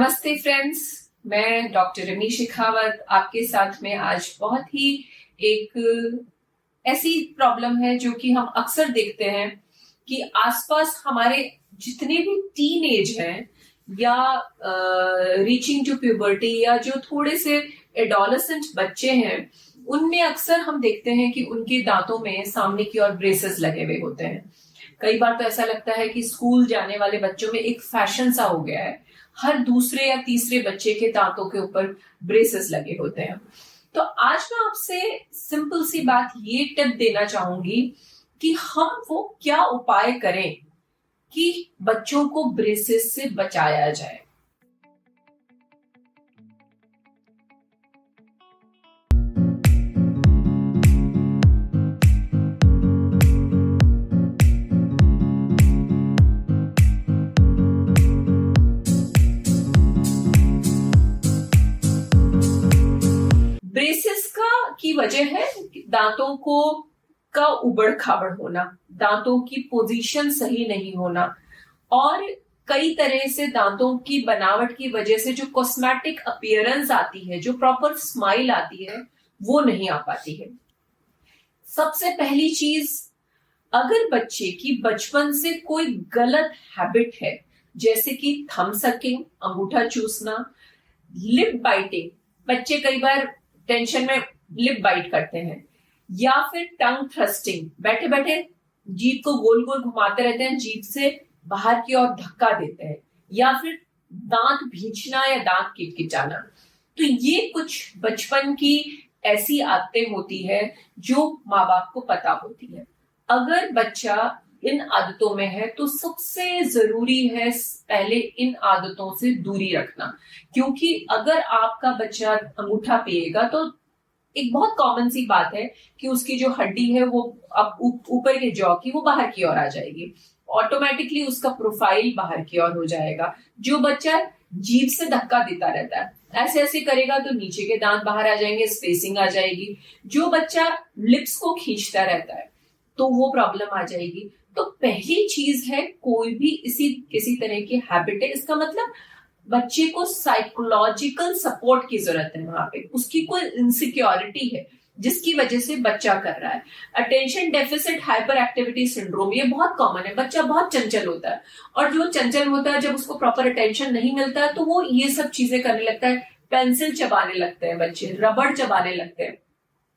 नमस्ते फ्रेंड्स, मैं doctor rummy Shekhawat आपके साथ में आज बहुत ही एक ऐसी प्रॉब्लम है जो कि हम अक्सर देखते हैं कि आसपास हमारे जितने भी टीन एज हैं या रीचिंग टू प्यूबर्टी या जो थोड़े से एडोलेसेंट बच्चे हैं, उनमें अक्सर हम देखते हैं कि उनके दांतों में सामने की ओर ब्रेसेस लगे हुए होते हैं। कई बार तो ऐसा लगता है कि स्कूल जाने वाले बच्चों में एक फैशन सा हो गया है, हर दूसरे या तीसरे बच्चे के दांतों के ऊपर ब्रेसेस लगे होते हैं। तो आज मैं आपसे सिंपल सी बात ये टिप देना चाहूंगी कि हम वो क्या उपाय करें कि बच्चों को ब्रेसेस से बचाया जाए। ब्रेसेस की वजह है दांतों को का उबड़ खाबड़ होना, दांतों की पोजीशन सही नहीं होना और कई तरह से दांतों की बनावट की वजह से जो कॉस्मेटिक अपीयरेंस आती है, जो प्रॉपर स्माइल आती है, वो नहीं आ पाती है। सबसे पहली चीज, अगर बच्चे की बचपन से कोई गलत हैबिट है, जैसे कि थंब सकिंग, अंगूठा चूसना, लिप बाइटिंग, बच्चे कई बार टेंशन में लिप बाइट करते हैं, या फिर टंग थ्रस्टिंग, बैठे बैठे जीभ को गोल गोल घुमाते रहते हैं, जीभ से बाहर की ओर धक्का देते हैं, या फिर दांत भींचना या दांत किटकिटाना। तो ये कुछ बचपन की ऐसी आदतें होती है जो माँ बाप को पता होती है। अगर बच्चा इन आदतों में है तो सबसे जरूरी है पहले इन आदतों से दूरी रखना, क्योंकि अगर आपका बच्चा अंगूठा पिएगा तो एक बहुत कॉमन सी बात है कि उसकी जो हड्डी है वो अब ऊपर के जॉ की वो बाहर की ओर आ जाएगी, ऑटोमेटिकली उसका प्रोफाइल बाहर की ओर हो जाएगा। जो बच्चा जीभ से धक्का देता रहता है, ऐसे ऐसे करेगा तो नीचे के दांत बाहर आ जाएंगे, स्पेसिंग आ जाएगी। जो बच्चा लिप्स को खींचता रहता है तो वो प्रॉब्लम आ जाएगी। तो पहली चीज है, कोई भी किसी तरह की हैबिट है, इसका मतलब बच्चे को साइकोलॉजिकल सपोर्ट की जरूरत है। वहां पे उसकी कोई इनसिक्योरिटी है जिसकी वजह से बच्चा कर रहा है। Attention deficit hyper activity syndrome, ये बहुत कॉमन है। बच्चा बहुत चंचल होता है और जो चंचल होता है, जब उसको प्रॉपर अटेंशन नहीं मिलता है तो वो ये सब चीजें करने लगता है। पेंसिल चबाने लगते हैं बच्चे, रबड़ चबाने लगते हैं,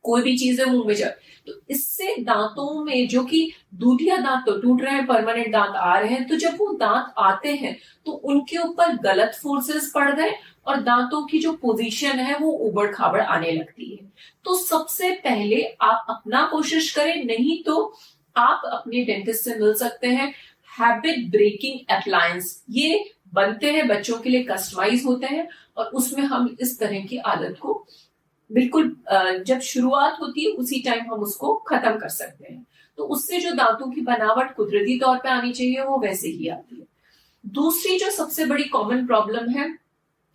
कोई भी चीज है मुंह में जाए। तो इससे दांतों में, जो कि दूधिया दांत तो टूट रहे हैं, परमानेंट दांत आ रहे हैं, तो जब वो दांत आते हैं तो उनके ऊपर गलत फोर्सेस पड़ गए और दांतों की जो पोजीशन है वो उबड़ खाबड़ आने लगती है। तो सबसे पहले आप अपना कोशिश करें, नहीं तो आप अपने डेंटिस्ट से मिल सकते हैं। हैबिट ब्रेकिंग अप्लायंस ये बनते हैं, बच्चों के लिए कस्टमाइज होते हैं और उसमें हम इस तरह की आदत को बिल्कुल जब शुरुआत होती है उसी टाइम हम उसको खत्म कर सकते हैं। तो उससे जो दांतों की बनावट कुदरती तौर पे आनी चाहिए वो वैसे ही आती है। दूसरी जो सबसे बड़ी कॉमन प्रॉब्लम है,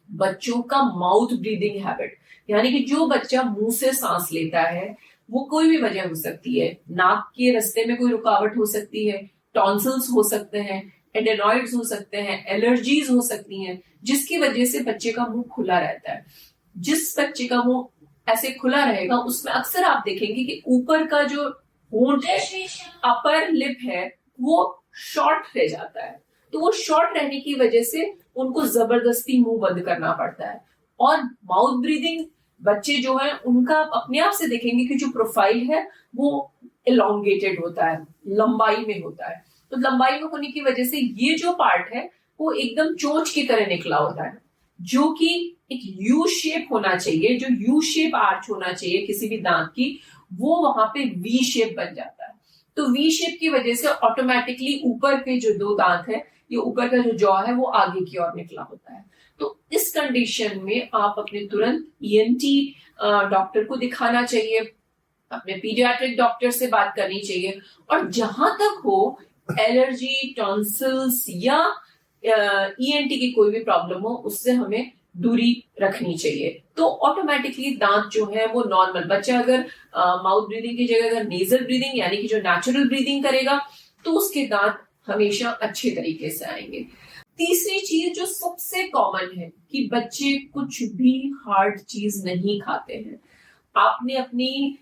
बच्चों का माउथ ब्रीदिंग हैबिट, यानी कि जो बच्चा मुंह से सांस लेता है, वो कोई भी वजह हो सकती है। नाक के रास्ते में कोई रुकावट हो सकती है, टॉन्सिल्स हो सकते हैं, एडेनॉइड्स हो सकते हैं, एलर्जीज हो सकती हैं, जिसकी वजह से बच्चे का मुंह खुला रहता है। जिस बच्चे का मुंह ऐसे खुला रहेगा उसमें अक्सर आप देखेंगे कि ऊपर का जो होंठ है, अपर लिप है, वो शॉर्ट रह जाता है। तो वो शॉर्ट रहने की वजह से उनको जबरदस्ती मुंह बंद करना पड़ता है। और माउथ ब्रीदिंग बच्चे जो है उनका अपने आप से देखेंगे कि जो प्रोफाइल है वो एलोंगेटेड होता है, लंबाई में होता है। तो लंबाई में होने की वजह से ये जो पार्ट है वो एकदम चोंच की तरह निकला होता है, जो कि एक यू शेप होना चाहिए, जो यू शेप आर्च होना चाहिए किसी भी दांत की, वो वहां पे वी शेप बन जाता है। तो वी शेप की वजह से ऑटोमेटिकली ऊपर के जो दो दांत है, ये ऊपर का जो जॉ है वो आगे की ओर निकला होता है। तो इस कंडीशन में आप अपने तुरंत ईएनटी डॉक्टर को दिखाना चाहिए, अपने पीडियाट्रिक डॉक्टर से बात करनी चाहिए। और जहां तक हो एलर्जी, टॉन्सिल्स या ईएनटी की कोई भी प्रॉब्लम हो, उससे हमें दूरी रखनी चाहिए। तो ऑटोमेटिकली दांत जो है वो नॉर्मल, बच्चा अगर माउथ ब्रीदिंग की जगह अगर नेजल ब्रीदिंग यानी कि जो नेचुरल ब्रीदिंग करेगा तो उसके दांत हमेशा अच्छे तरीके से आएंगे। तीसरी चीज जो सबसे कॉमन है कि बच्चे कुछ भी हार्ड चीज नहीं खाते हैं। आपने अपनी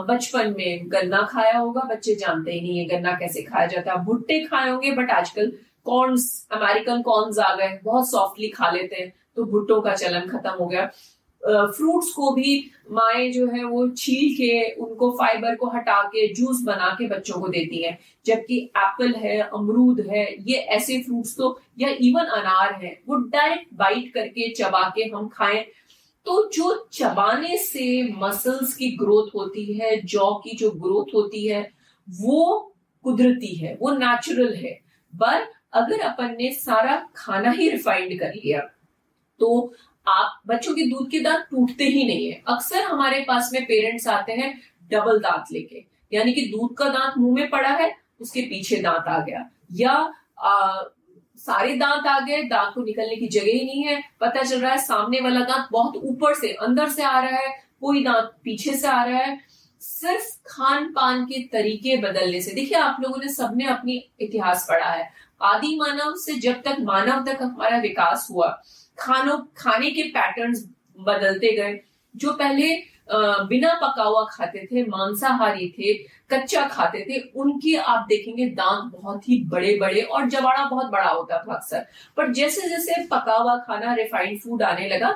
बचपन में गन्ना खाया होगा, बच्चे जानते ही नहीं है गन्ना कैसे खाया जाता है। भुट्टे खाए होंगे, बट आजकल कॉर्न्स, अमेरिकन कॉर्न्स आ गए, बहुत सॉफ्टली खा लेते हैं, तो भुट्टों का चलन खत्म हो गया। फ्रूट्स को भी माएँ जो है वो छील के उनको फाइबर को हटा के जूस बना के बच्चों को देती है, जबकि एप्पल है, अमरूद है, ये ऐसे फ्रूट्स तो, या इवन अनार है, वो डायरेक्ट बाइट करके चबा के हम खाएं तो जो चबाने से मसल्स की ग्रोथ होती है, जॉ की जो ग्रोथ होती है, वो कुदरती है, वो नेचुरल है। पर अगर अपन ने सारा खाना ही रिफाइंड कर लिया तो आप बच्चों के दूध के दांत टूटते ही नहीं है। अक्सर हमारे पास में पेरेंट्स आते हैं डबल दांत लेके, यानी कि दूध का दांत मुंह में पड़ा है, उसके पीछे दांत आ गया, या सारे दांत आ गए, दांत को निकलने की जगह ही नहीं है, पता चल रहा है सामने वाला दांत बहुत ऊपर से अंदर से आ रहा है, कोई दांत पीछे से आ रहा है। सिर्फ खान पान के तरीके बदलने से, देखिए आप लोगों ने सबने अपनी इतिहास पढ़ा है, आदि मानव से जब तक मानव तक हमारा विकास हुआ, खाने के पैटर्न्स बदलते गए। जो पहले बिना पका हुआ खाते थे, मांसाहारी थे, कच्चा खाते थे, उनके आप देखेंगे दांत बहुत ही बड़े बड़े और जबाड़ा बहुत बड़ा होता था अक्सर। पर जैसे जैसे पका हुआ खाना, रिफाइंड फूड आने लगा,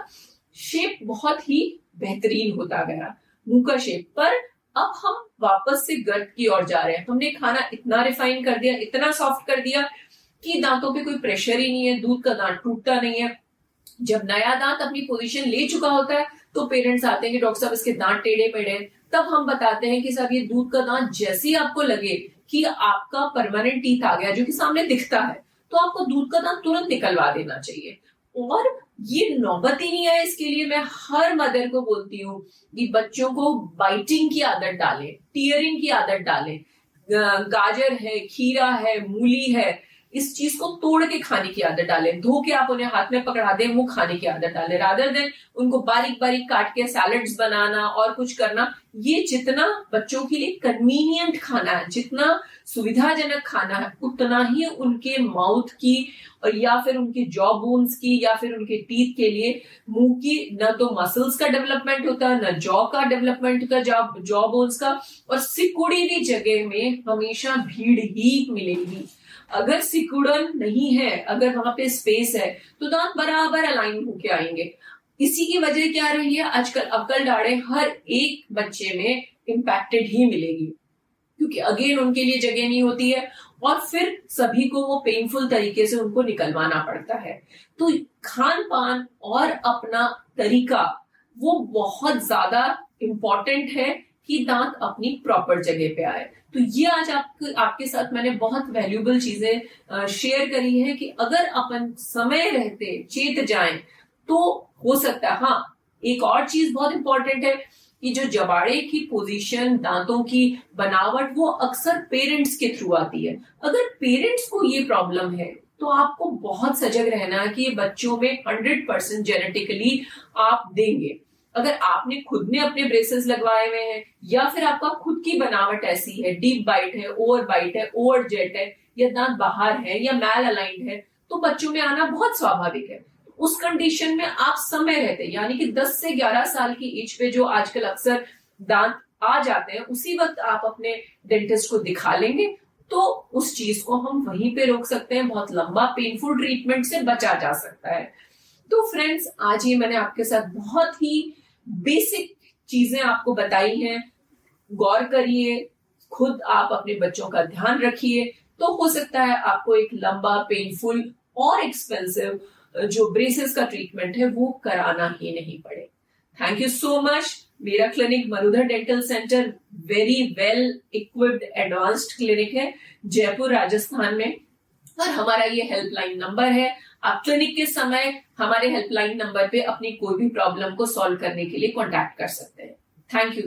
शेप बहुत ही बेहतरीन होता गया, मुंह का शेप। पर अब हम वापस से गर्द की ओर जा रहे हैं। हमने खाना इतना रिफाइन कर दिया, इतना सॉफ्ट कर दिया कि दांतों पे कोई प्रेशर ही नहीं है, दूध का दांत टूटता नहीं है। जब नया दांत अपनी पोजीशन ले चुका होता है तो पेरेंट्स आते हैं कि डॉक्टर साहब इसके दांत टेढ़े मेढ़े हैं। तब हम बताते हैं कि साहब ये दूध का दांत जैसे ही आपको लगे कि आपका परमानेंट टीथ आ गया जो कि सामने दिखता है, तो आपको दूध का दांत तुरंत निकलवा देना चाहिए। और ये नौबत ही नहीं है, इसके लिए मैं हर मदर को बोलती हूँ कि बच्चों को बाइटिंग की आदत डालें, टीयरिंग की आदत डालें। गाजर है, खीरा है, मूली है, इस चीज को तोड़ के खाने की आदत डालें। धो के आप उन्हें हाथ में पकड़ा दें, वो खाने की आदत डालें, रादर देन उनको बारीक बारीक काट के सैलड्स बनाना और कुछ करना। ये जितना बच्चों के लिए कन्वीनियंट खाना है, जितना सुविधाजनक खाना है, उतना ही उनके माउथ की और या फिर उनके जॉ बोन्स की या फिर उनके टीथ के लिए, मुंह की न तो मसल्स का डेवलपमेंट होता है, न जॉ का डेवलपमेंट होता है, जॉ बोन्स का। और सिकुड़ी हुई जगह में हमेशा भीड़ ही मिलेगी। अगर सिकुड़न नहीं है, अगर वहां पे स्पेस है, तो दांत बराबर अलाइन होके आएंगे। इसी की वजह क्या रही है, आजकल अक्कल दाढ़ें हर एक बच्चे में इम्पैक्टेड ही मिलेगी, क्योंकि अगेन उनके लिए जगह नहीं होती है और फिर सभी को वो पेनफुल तरीके से उनको निकलवाना पड़ता है। तो खान पान और अपना तरीका वो बहुत ज्यादा इंपॉर्टेंट है कि दांत अपनी प्रॉपर जगह पे आए। तो ये आज आपके साथ मैंने बहुत वैल्यूएबल चीजें शेयर करी है कि अगर अपन समय रहते चेत जाएं तो हो सकता है। हाँ, एक और चीज बहुत इंपॉर्टेंट है कि जो जबाड़े की पोजीशन, दांतों की बनावट, वो अक्सर पेरेंट्स के थ्रू आती है। अगर पेरेंट्स को ये प्रॉब्लम है तो आपको बहुत सजग रहना है कि ये बच्चों में 100% जेनेटिकली आप देंगे। अगर आपने खुद ने अपने ब्रेसेस लगवाए हुए हैं या फिर आपका खुद की बनावट ऐसी है, डीप बाइट है, ओवर बाइट है, ओवर जेट है, या दांत बाहर है या मैल अलाइंड है, तो बच्चों में आना बहुत स्वाभाविक है। उस कंडीशन में आप समय रहते, यानी कि 10 से 11 साल की एज पे जो आजकल अक्सर दांत आ जाते हैं, उसी वक्त आप अपने डेंटिस्ट को दिखा लेंगे तो उस चीज को हम वहीं पे रोक सकते हैं। बहुत लंबा पेनफुल ट्रीटमेंट से बचा जा सकता है। तो फ्रेंड्स, आज ये मैंने आपके साथ बहुत ही बेसिक चीजें आपको बताई हैं। गौर करिए, खुद आप अपने बच्चों का ध्यान रखिए, तो हो सकता है आपको एक लंबा, पेनफुल और एक्सपेंसिव जो ब्रेसेस का ट्रीटमेंट है वो कराना ही नहीं पड़े। Thank you so much. मेरा clinic Marudhar dental centre very well equipped advanced clinic है जयपुर राजस्थान में, और हमारा ये हेल्पलाइन नंबर है। आप क्लिनिक के समय हमारे हेल्पलाइन नंबर पे अपनी कोई भी प्रॉब्लम को सॉल्व करने के लिए कॉन्टैक्ट कर सकते हैं। Thank you.